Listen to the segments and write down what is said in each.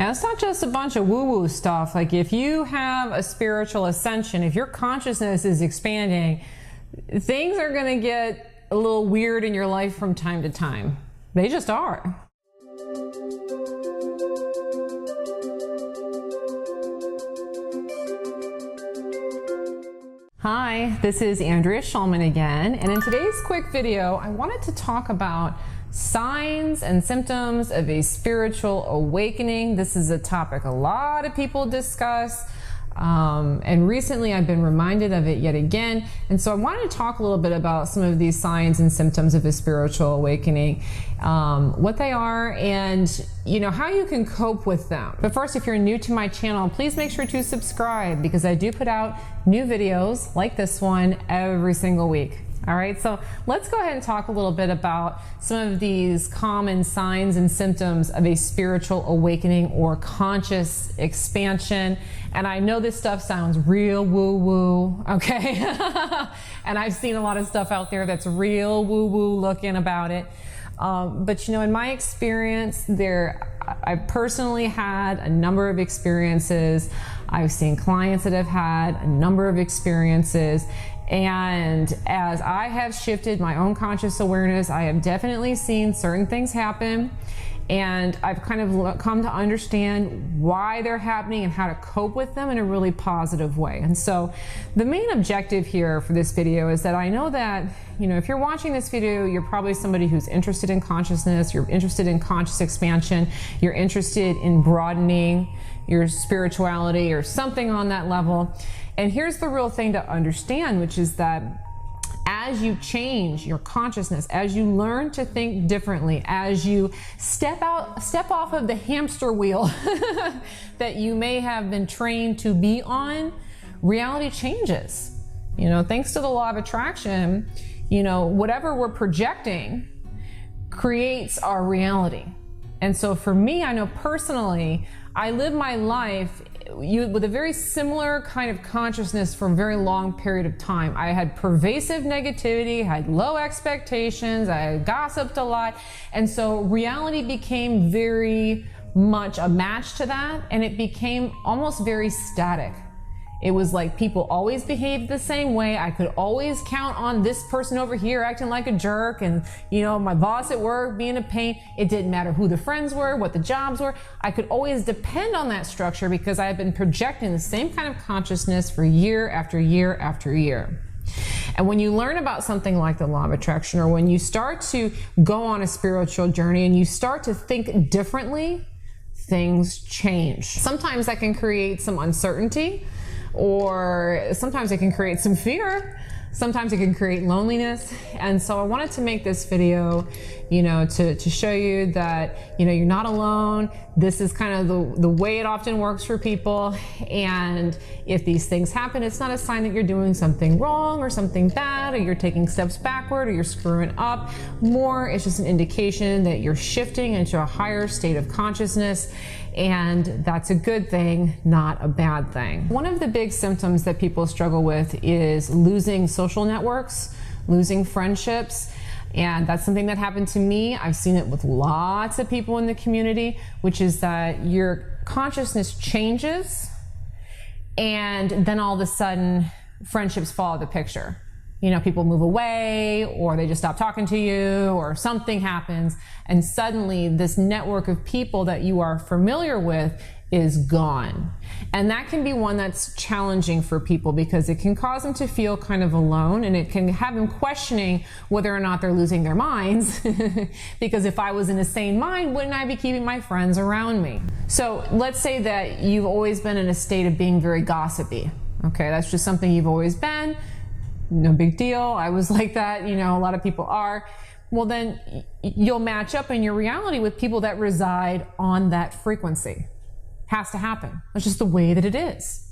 And it's not just a bunch of woo-woo stuff. Like if you have a spiritual ascension, if your consciousness is expanding, things are going to get a little weird in your life from time to time. They just are. Hi, this is Andrea Schulman again, and in today's quick video, I wanted to talk about signs and symptoms of a spiritual awakening. This is a topic a lot of people discuss, and recently I've been reminded of it yet again. And so I wanted to talk a little bit about some of these signs and symptoms of a spiritual awakening, what they are, and how you can cope with them. But first, if you're new to my channel, please make sure to subscribe, because I do put out new videos like this one every single week. All right, so let's go ahead and talk a little bit about some of these common signs and symptoms of a spiritual awakening or conscious expansion. And I know this stuff sounds real woo-woo, okay? And I've seen a lot of stuff out there that's real woo-woo looking about it. But in my experience, I've personally had a number of experiences. I've seen clients that have had a number of experiences. And as I have shifted my own conscious awareness, I have definitely seen certain things happen. And I've kind of come to understand why they're happening and how to cope with them in a really positive way. And so the main objective here for this video is that I know that, if you're watching this video, you're probably somebody who's interested in consciousness, you're interested in conscious expansion, you're interested in broadening your spirituality or something on that level. And here's the real thing to understand, which is that as you change your consciousness, as you learn to think differently, as you step off of the hamster wheel that you may have been trained to be on, reality changes. Thanks to the law of attraction, whatever we're projecting creates our reality. And so for me, I know personally, I live my life with a very similar kind of consciousness for a very long period of time. I had pervasive negativity, had low expectations, I had gossiped a lot. And so reality became very much a match to that, and it became almost very static. It was like people always behaved the same way. I could always count on this person over here acting like a jerk, and my boss at work being a pain. It didn't matter who the friends were, what the jobs were. I could always depend on that structure because I had been projecting the same kind of consciousness for year after year after year. And when you learn about something like the law of attraction, or when you start to go on a spiritual journey and you start to think differently, things change. Sometimes that can create some uncertainty, or sometimes it can create some fear. Sometimes it can create loneliness. And so I wanted to make this video, to show you that, you're not alone. This is kind of the way it often works for people. And if these things happen, it's not a sign that you're doing something wrong or something bad, or you're taking steps backward, or you're screwing up. More, it's just an indication that you're shifting into a higher state of consciousness. And that's a good thing, not a bad thing. One of the big symptoms that people struggle with is losing social networks, losing friendships. And that's something that happened to me. I've seen it with lots of people in the community, which is that your consciousness changes, and then all of a sudden friendships fall out of the picture. People move away, or they just stop talking to you, or something happens, and suddenly this network of people that you are familiar with is gone. And that can be one that's challenging for people, because it can cause them to feel kind of alone, and it can have them questioning whether or not they're losing their minds. Because if I was in a sane mind, wouldn't I be keeping my friends around me? So let's say that you've always been in a state of being very gossipy. Okay, that's just something you've always been. No big deal. I was like that, a lot of people are. Well, then you'll match up in your reality with people that reside on that frequency. Has to happen. That's just the way that it is.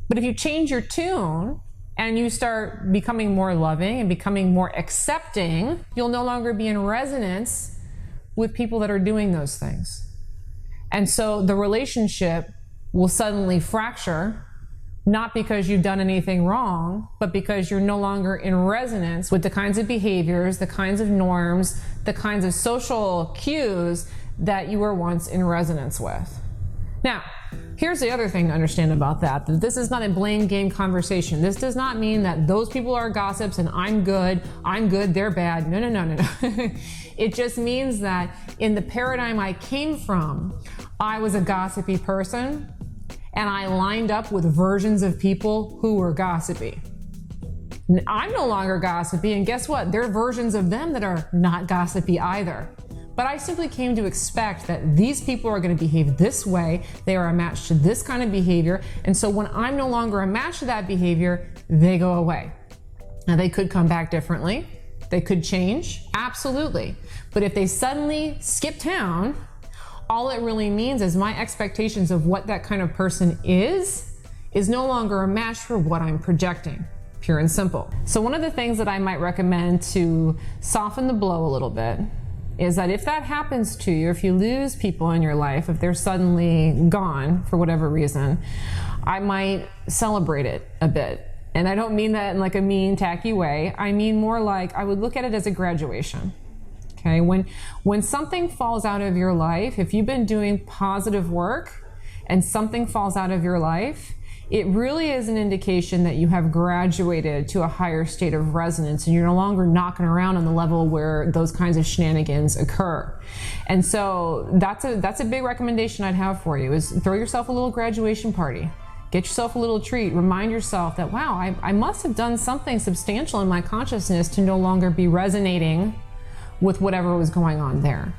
But if you change your tune and you start becoming more loving and becoming more accepting, you'll no longer be in resonance with people that are doing those things. And so the relationship will suddenly fracture, not because you've done anything wrong, but because you're no longer in resonance with the kinds of behaviors, the kinds of norms, the kinds of social cues that you were once in resonance with. Now, here's the other thing to understand about that this is not a blame game conversation. This does not mean that those people are gossips and I'm good, they're bad. No, no, no, no, no. It just means that in the paradigm I came from, I was a gossipy person and I lined up with versions of people who were gossipy. I'm no longer gossipy, and guess what? There are versions of them that are not gossipy either. But I simply came to expect that these people are going to behave this way. They are a match to this kind of behavior. And so when I'm no longer a match to that behavior, they go away. Now they could come back differently. They could change. Absolutely. But if they suddenly skip town, all it really means is my expectations of what that kind of person is no longer a match for what I'm projecting. Pure and simple. So one of the things that I might recommend to soften the blow a little bit is that if that happens to you, if you lose people in your life, if they're suddenly gone for whatever reason, I might celebrate it a bit. And I don't mean that in like a mean, tacky way. I mean more like I would look at it as a graduation. Okay, when something falls out of your life, if you've been doing positive work and something falls out of your life, it really is an indication that you have graduated to a higher state of resonance and you're no longer knocking around on the level where those kinds of shenanigans occur. And so that's a big recommendation I'd have for you is throw yourself a little graduation party. Get yourself a little treat. Remind yourself that, wow, I must have done something substantial in my consciousness to no longer be resonating with whatever was going on there.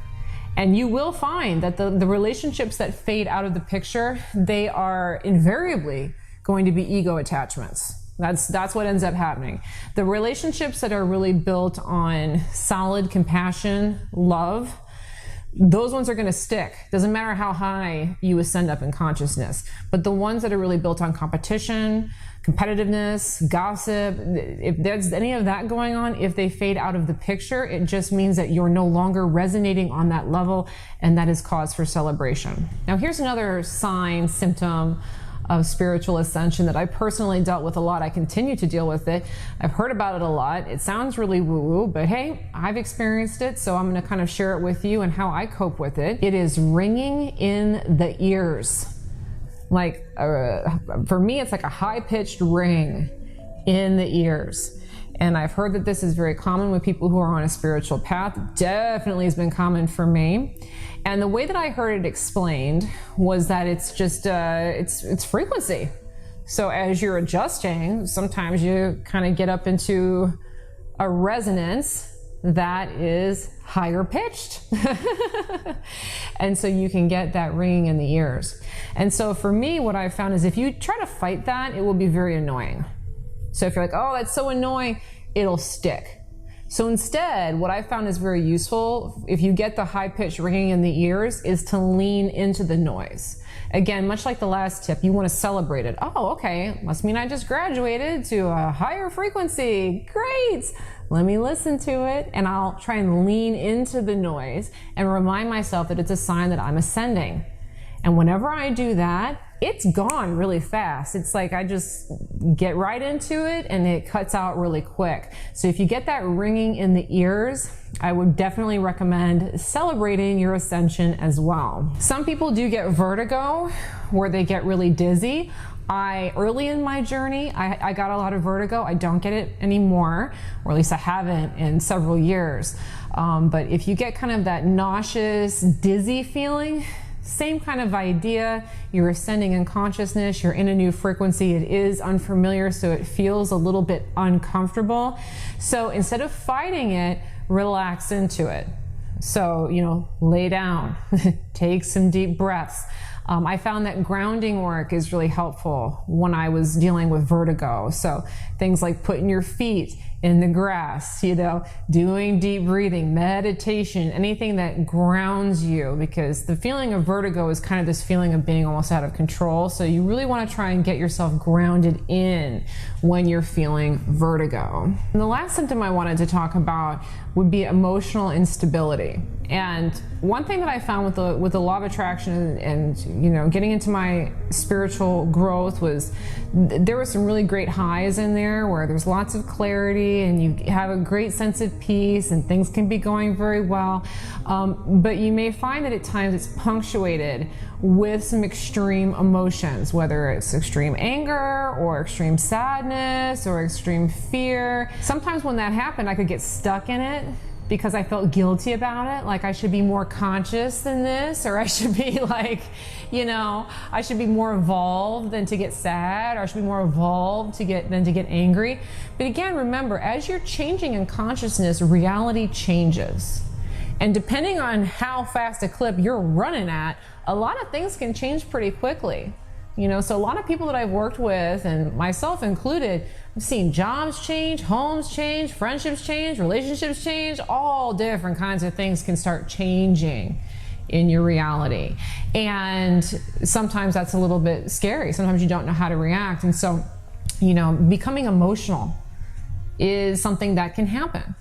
And you will find that the relationships that fade out of the picture, they are invariably going to be ego attachments. That's what ends up happening. The relationships that are really built on solid compassion, love, those ones are going to stick. Doesn't matter how high you ascend up in consciousness. But the ones that are really built on competition, competitiveness, gossip, if there's any of that going on, if they fade out of the picture, it just means that you're no longer resonating on that level, and that is cause for celebration. Now, here's another sign, symptom of spiritual ascension that I personally dealt with a lot. I continue to deal with it. I've heard about it a lot. It sounds really woo-woo, but hey, I've experienced it, so I'm going to kind of share it with you and how I cope with it. It is ringing in the ears. Like, for me, it's like a high-pitched ring in the ears. And I've heard that this is very common with people who are on a spiritual path. Definitely has been common for me. And the way that I heard it explained was that it's just, it's frequency. So as you're adjusting, sometimes you kind of get up into a resonance that is higher pitched. And so you can get that ringing in the ears. And so for me, what I've found is if you try to fight that, it will be very annoying. So if you're like, oh, that's so annoying, it'll stick. So instead, what I found is very useful, if you get the high-pitched ringing in the ears, is to lean into the noise. Again, much like the last tip, you want to celebrate it. Oh, okay, must mean I just graduated to a higher frequency. Great! Let me listen to it, and I'll try and lean into the noise and remind myself that it's a sign that I'm ascending. And whenever I do that, it's gone really fast. It's like I just get right into it and it cuts out really quick. So if you get that ringing in the ears, I would definitely recommend celebrating your ascension as well. Some people do get vertigo where they get really dizzy. Early in my journey, I got a lot of vertigo. I don't get it anymore, or at least I haven't in several years. But if you get kind of that nauseous, dizzy feeling, same kind of idea. You're ascending in consciousness, you're in a new frequency, it is unfamiliar, so it feels a little bit uncomfortable. So instead of fighting it, relax into it. So, lay down, take some deep breaths. I found that grounding work is really helpful when I was dealing with vertigo. So things like putting your feet in the grass, doing deep breathing, meditation, anything that grounds you, because the feeling of vertigo is kind of this feeling of being almost out of control. So you really want to try and get yourself grounded in when you're feeling vertigo. And the last symptom I wanted to talk about would be emotional instability. And one thing that I found with the law of attraction and you know, getting into my spiritual growth was there were some really great highs in there where there's lots of clarity and you have a great sense of peace and things can be going very well. But you may find that at times it's punctuated with some extreme emotions, whether it's extreme anger or extreme sadness or extreme fear. Sometimes when that happened, I could get stuck in it because I felt guilty about it, like I should be more conscious than this, or I should be like, you know, I should be more evolved than to get sad, or I should be more evolved than to get angry. But again, remember, as you're changing in consciousness, reality changes. And depending on how fast a clip you're running at, a lot of things can change pretty quickly. You know, so a lot of people that I've worked with, and myself included, I've seen jobs change, homes change, friendships change, relationships change, all different kinds of things can start changing in your reality. And sometimes that's a little bit scary. Sometimes you don't know how to react. And so, you know, becoming emotional is something that can happen.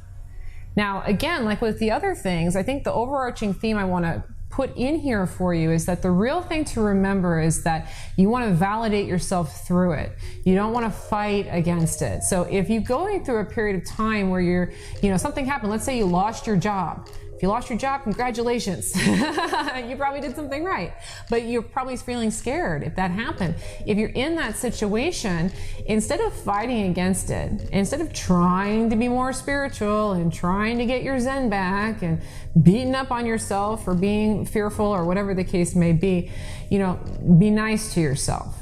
Now, again, like with the other things, I think the overarching theme I want to put in here for you is that the real thing to remember is that you want to validate yourself through it. You don't want to fight against it. So if you're going through a period of time where you're, you know, something happened, let's say you lost your job. If you lost your job, congratulations. You probably did something right, but you're probably feeling scared if that happened. If you're in that situation, instead of fighting against it, instead of trying to be more spiritual and trying to get your Zen back and beating up on yourself for being fearful or whatever the case may be, you know, be nice to yourself.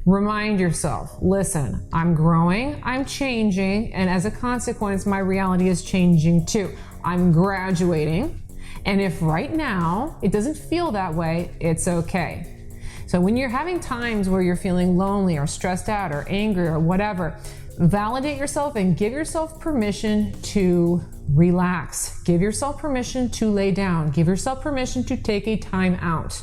Remind yourself, listen, I'm growing, I'm changing, and as a consequence, my reality is changing too. I'm graduating, and if right now it doesn't feel that way, it's okay. So when you're having times where you're feeling lonely or stressed out or angry or whatever, validate yourself and give yourself permission to relax. Give yourself permission to lay down. Give yourself permission to take a time out.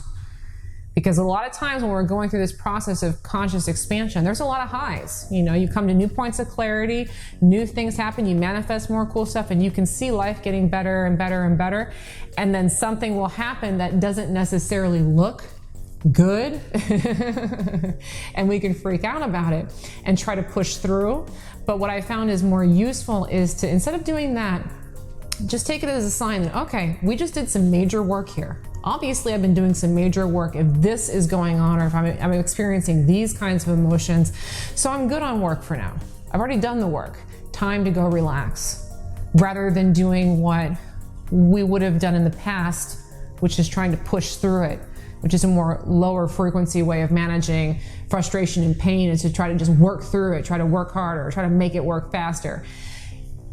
Because a lot of times when we're going through this process of conscious expansion, there's a lot of highs. You know, you come to new points of clarity, new things happen, you manifest more cool stuff, and you can see life getting better and better and better. And then something will happen that doesn't necessarily look good. And we can freak out about it and try to push through. But what I found is more useful is to, instead of doing that, just take it as a sign that, okay, we just did some major work here. Obviously, I've been doing some major work if this is going on, or if I'm experiencing these kinds of emotions. So I'm good on work for now. I've already done the work. Time to go relax. Rather than doing what we would have done in the past, which is trying to push through it, which is a more lower frequency way of managing frustration and pain, is to try to just work through it, try to work harder, try to make it work faster.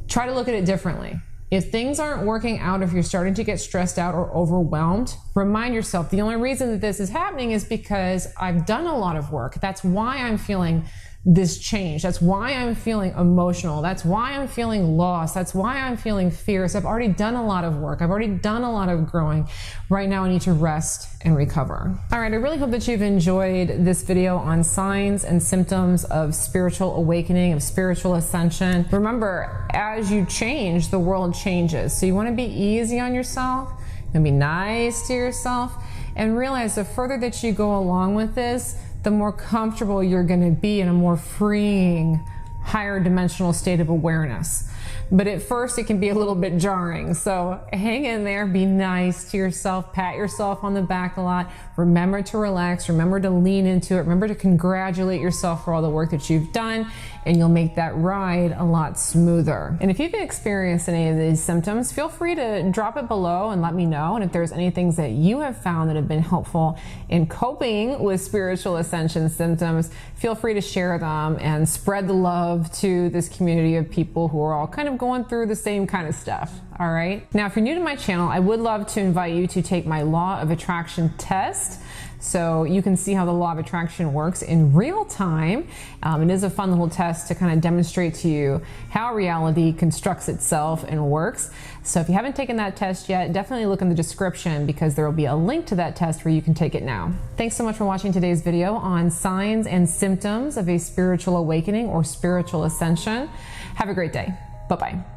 Try to look at it differently. If things aren't working out, if you're starting to get stressed out or overwhelmed, remind yourself the only reason that this is happening is because I've done a lot of work. That's why I'm feeling this change. That's why I'm feeling emotional. That's why I'm feeling lost. That's why I'm feeling fierce. I've already done a lot of work. I've already done a lot of growing. Right now I need to rest and recover. All right, I really hope that you've enjoyed this video on signs and symptoms of spiritual awakening, of spiritual ascension. Remember, as you change, the world changes. So you want to be easy on yourself and be nice to yourself, and realize the further that you go along with this, the more comfortable you're going to be in a more freeing, higher dimensional state of awareness. But at first it can be a little bit jarring. So hang in there, be nice to yourself, pat yourself on the back a lot. Remember to relax, remember to lean into it, remember to congratulate yourself for all the work that you've done, and you'll make that ride a lot smoother. And if you've experienced any of these symptoms, feel free to drop it below and let me know. And if there's any things that you have found that have been helpful in coping with spiritual ascension symptoms, feel free to share them and spread the love to this community of people who are all kind of going through the same kind of stuff. All right. Now, if you're new to my channel, I would love to invite you to take my Law of Attraction test, so you can see how the Law of Attraction works in real time. It is a fun little test to kind of demonstrate to you how reality constructs itself and works. So if you haven't taken that test yet, definitely look in the description, because there will be a link to that test where you can take it now. Thanks so much for watching today's video on signs and symptoms of a spiritual awakening or spiritual ascension. Have a great day. Bye-bye.